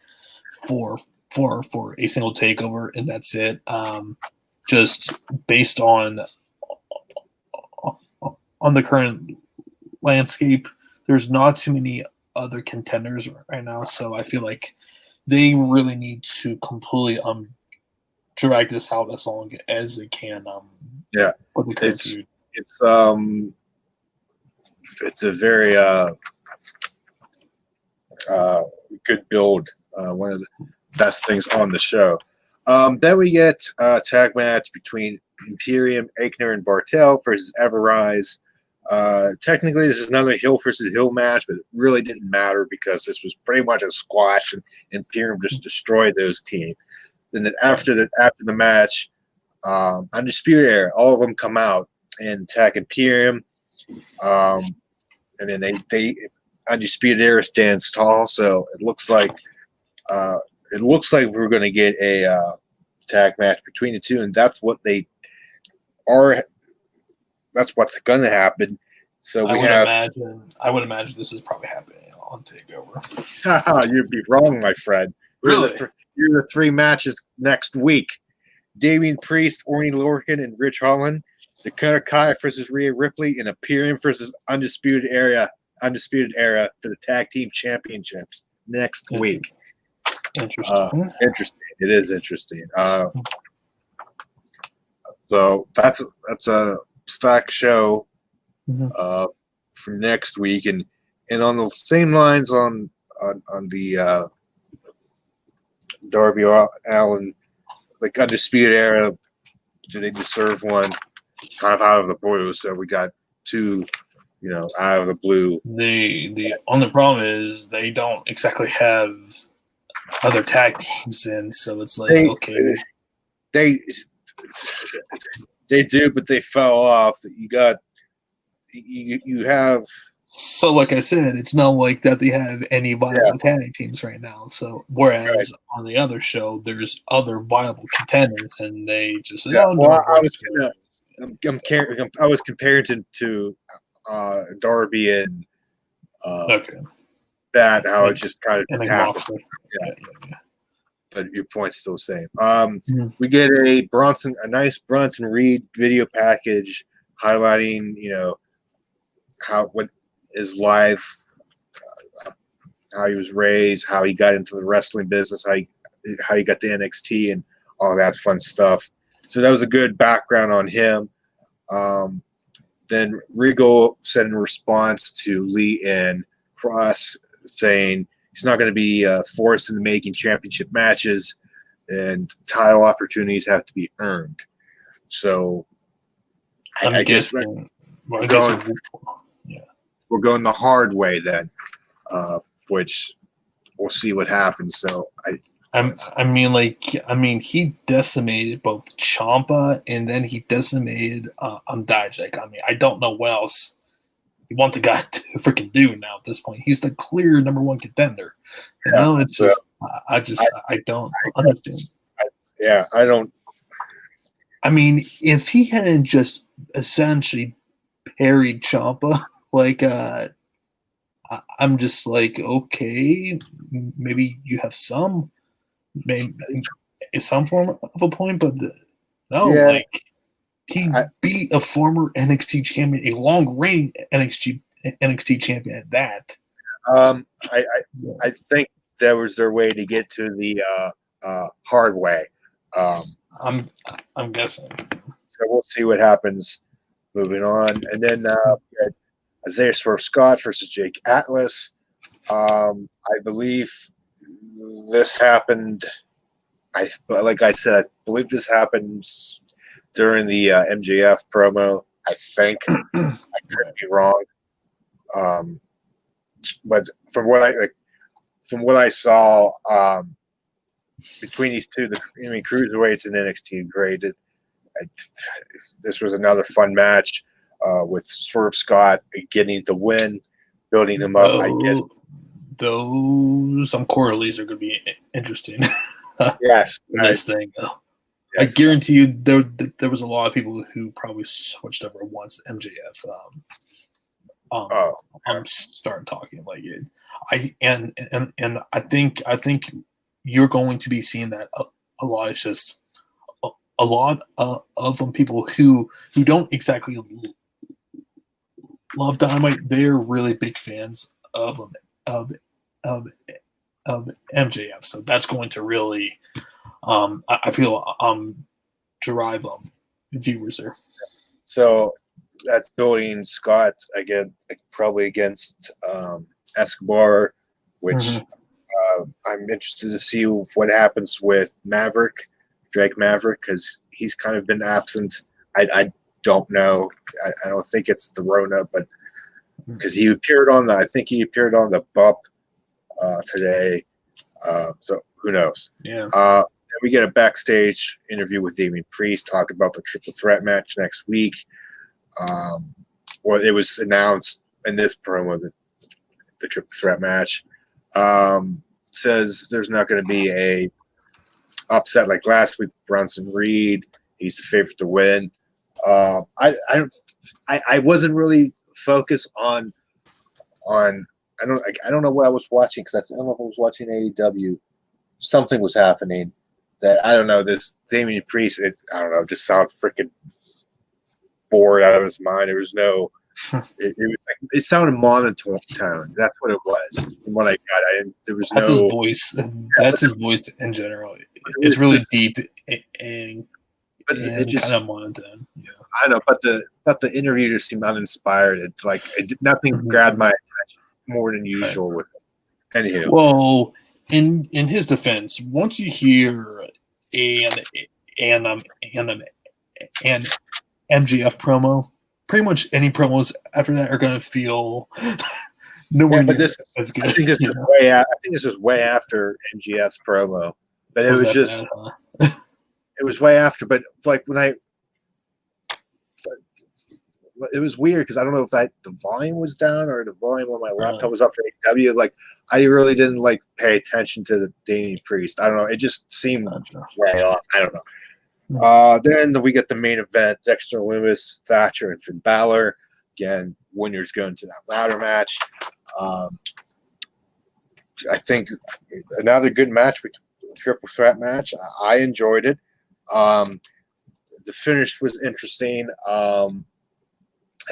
for a single takeover and that's it. Just based on the current landscape, there's not too many other contenders right now, so I feel like they really need to completely drag this out as long as they can. It's a very good build. One of the best things on the show. Then we get a tag match between Imperium, Aichner, and Bartel versus Everrise. Technically, this is another heel versus heel match, but it really didn't matter because this was pretty much a squash, and Imperium just destroyed those teams. Then after the match, Undisputed Era, all of them come out and attack Imperium. And then they Undisputed Era stands tall, so it looks like we're going to get a tag match between the two, and that's what they are. That's what's going to happen. So I would imagine this is probably happening on TakeOver. You'd be wrong, my friend. Really? Here are the three matches next week: Damian Priest, Orny Lorcan, and Rich Holland. Dakota Kai versus Rhea Ripley in Imperium versus Undisputed Era for the tag team championships next week. Interesting. It is interesting. So that's a stacked show for next week, and on the same lines on the Darby Allin, like Undisputed Era. Do they deserve one? Kind of out of the blue. So we got two, out of the blue. The only problem is they don't exactly have other tag teams in, so it's like they do, but they fell off. You have. So, like I said, it's not like that they have any viable tag teams right now. So, whereas on the other show, there's other viable contenders, and they just say, I was comparing to Darby and that how it just kind of happened. Yeah. But your point's still the same. We get a nice Bronson Reed video package highlighting, what his life, how he was raised, how he got into the wrestling business, how he got to NXT, and all that fun stuff. So that was a good background on him. Then Regal said in response to Lee and Cross, saying he's not going to be forced into making championship matches, and title opportunities have to be earned. So I guess we're going the hard way then, which we'll see what happens. So I mean, he decimated both Ciampa and then he decimated Dijak. I mean, I don't know what else you want the guy to freaking do now at this point. He's the clear number one contender. It's just I don't understand. I don't. I mean, if he hadn't just essentially parried Ciampa, I'm just like, okay, maybe you have some form of a point, but he beat a former NXT champion, a long reign NXT champion at that. I think that was their way to get to the hard way. I'm guessing. So we'll see what happens moving on, and then Isaiah Swerve Scott versus Jake Atlas. I believe this happened. Like I said, I believe this happens during the MJF promo. I think I could be wrong, but from what I saw, between these two, cruiserweights and NXT, great. This was another fun match with Swerve Scott getting the win, building him up. I guess those Corley's are going to be interesting. Yes, this thing. Yes. I guarantee you, there was a lot of people who probably switched over once MJF. Start talking like it. I think you're going to be seeing that a lot. It's just a lot of them people who don't exactly love Dynamite. They're really big fans of MJF, so that's going to really, I feel, drive viewers there. So that's building Scott again, probably against Escobar, which I'm interested to see what happens with Drake Maverick, because he's kind of been absent. I don't know. I don't think it's the Rona, but because he appeared on the bump today. So who knows? Yeah. Then we get a backstage interview with Damian Priest, talk about the triple threat match next week. It was announced in this promo that the triple threat match says there's not going to be a upset like last week. Bronson Reed, he's the favorite to win. I wasn't really focused on I don't know what I was watching, because I don't know if I was watching AEW. Something was happening that I don't know. This Damian Priest, I don't know, just sound freaking bored out of his mind. There was no. It was like it sounded monotone. That's what it was. From what I got, there was That's his no. voice. That's his voice in general. It It's was really just, deep and but it kind just. of monotone. Yeah. I know, but the interview just seemed uninspired. Nothing grabbed my attention more than Right. usual with it. Anywho, Well, in his defense, once you hear an an um an MGF promo, pretty much any promos after that are going to feel yeah, nowhere but near as I good. think this You was know, way. I think this was way after MGF's promo, but it was was that just. bad? Huh? It was way after, but like when it was weird because I don't know if the volume was down or the volume on my laptop was up for AEW. Like I really didn't like pay attention to the Damian Priest. I don't know. It just seemed way off. I don't know. Then we get the main event: Dexter Lumis, Thatcher, and Finn Balor. Again, winners going to that ladder match. I think another good match, triple threat match. I enjoyed it. The finish was interesting.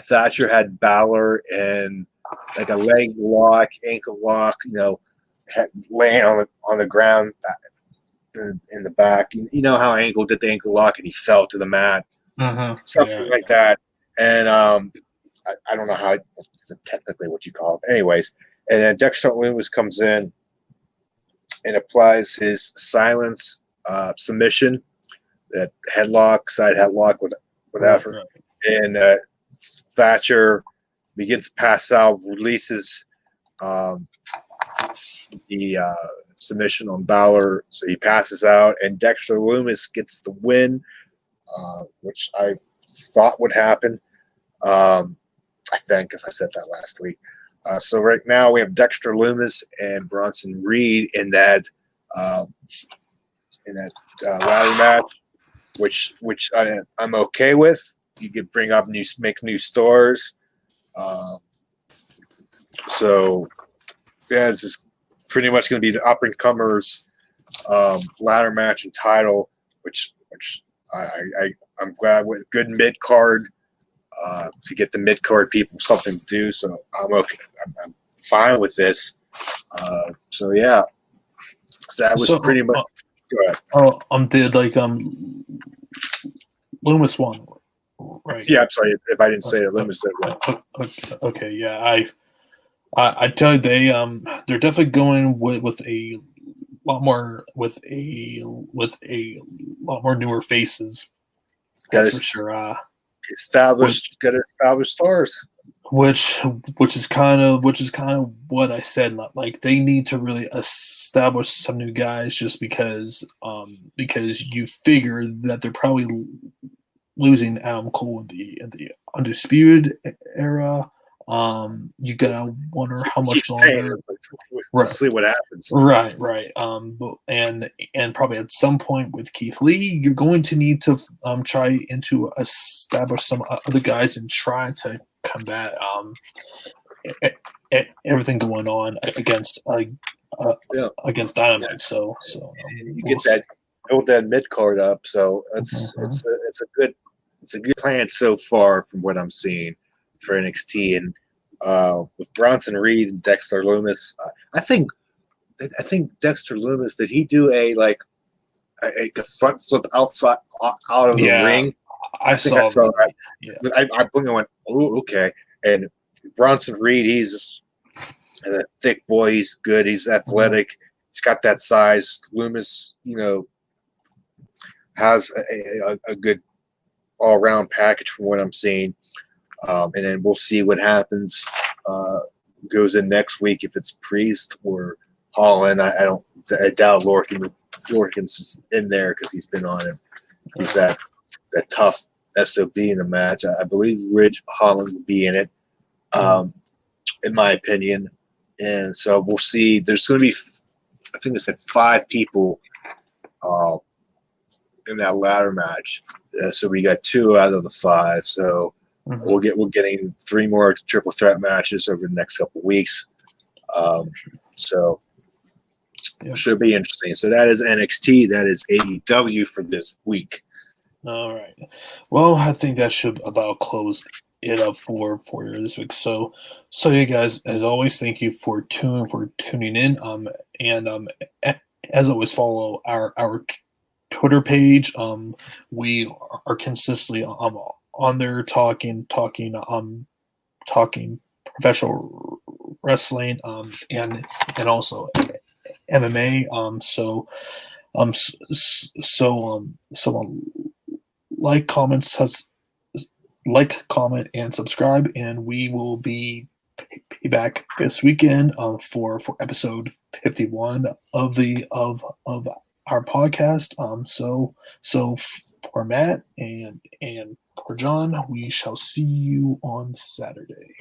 Thatcher had Balor in like a leg lock, ankle lock, laying on the ground in the back. You know how Angle did the ankle lock and he fell to the mat, something like that. And I don't know how technically what you call it. Anyways, and then Dexter Lumis comes in and applies his silence submission, that headlock, side headlock, whatever. Right. And Thatcher begins to pass out, releases the submission on Balor, so he passes out, and Dexter Lumis gets the win, which I thought would happen. I think if I said that last week. So right now we have Dexter Lumis and Bronson Reed in that ladder match, which I'm okay with. You could bring up make new stars. So yeah, this is pretty much going to be the up and comers ladder match and title, which I'm glad with good mid card to get the mid card people something to do. So I'm okay. I'm fine with this. So yeah, so that was pretty much. Go ahead. Did Lumis won, right? Yeah, I'm sorry if I didn't say it. Lumis said one. Okay, yeah, I tell you they're definitely going with a lot more newer faces. That's for sure. Established stars. Which is kind of what I said. Like they need to really establish some new guys, just because you figure that they're probably losing Adam Cole in the Undisputed era. You gotta wonder how much longer. We'll see what happens. Right. And probably at some point with Keith Lee, you're going to need to try to establish some other guys and try to combat everything going on against Dynamite. So you get build that mid card up. So it's a good plan so far from what I'm seeing for NXT. And with Bronson Reed and Dexter Lumis, I think Dexter Lumis, did he do a front flip out of the ring? I think I saw that. Yeah. I went, oh, okay. And Bronson Reed, he's a thick boy. He's good. He's athletic. He's got that size. Lumis, has a good all-around package from what I'm seeing. And then we'll see what happens. Goes in next week if it's Priest or Holland. I doubt Lorcan's in there because he's been on him. He's that tough SOB in the match. I believe Ridge Holland will be in it, in my opinion. And so we'll see. There's going to be, I think they said 5 people in that ladder match. So we got 2 out of the 5. So we're getting 3 more triple threat matches over the next couple of weeks. So it should be interesting. So that is NXT. That is AEW for this week. All right. Well, I think that should about close it up for this week. So you guys, as always, thank you for tuning in. And as always, follow our Twitter page. We are consistently on there talking professional wrestling and also MMA. Like, comment, and subscribe, and we will be back this weekend for episode 51 of our podcast. So for Matt and for John, we shall see you on Saturday.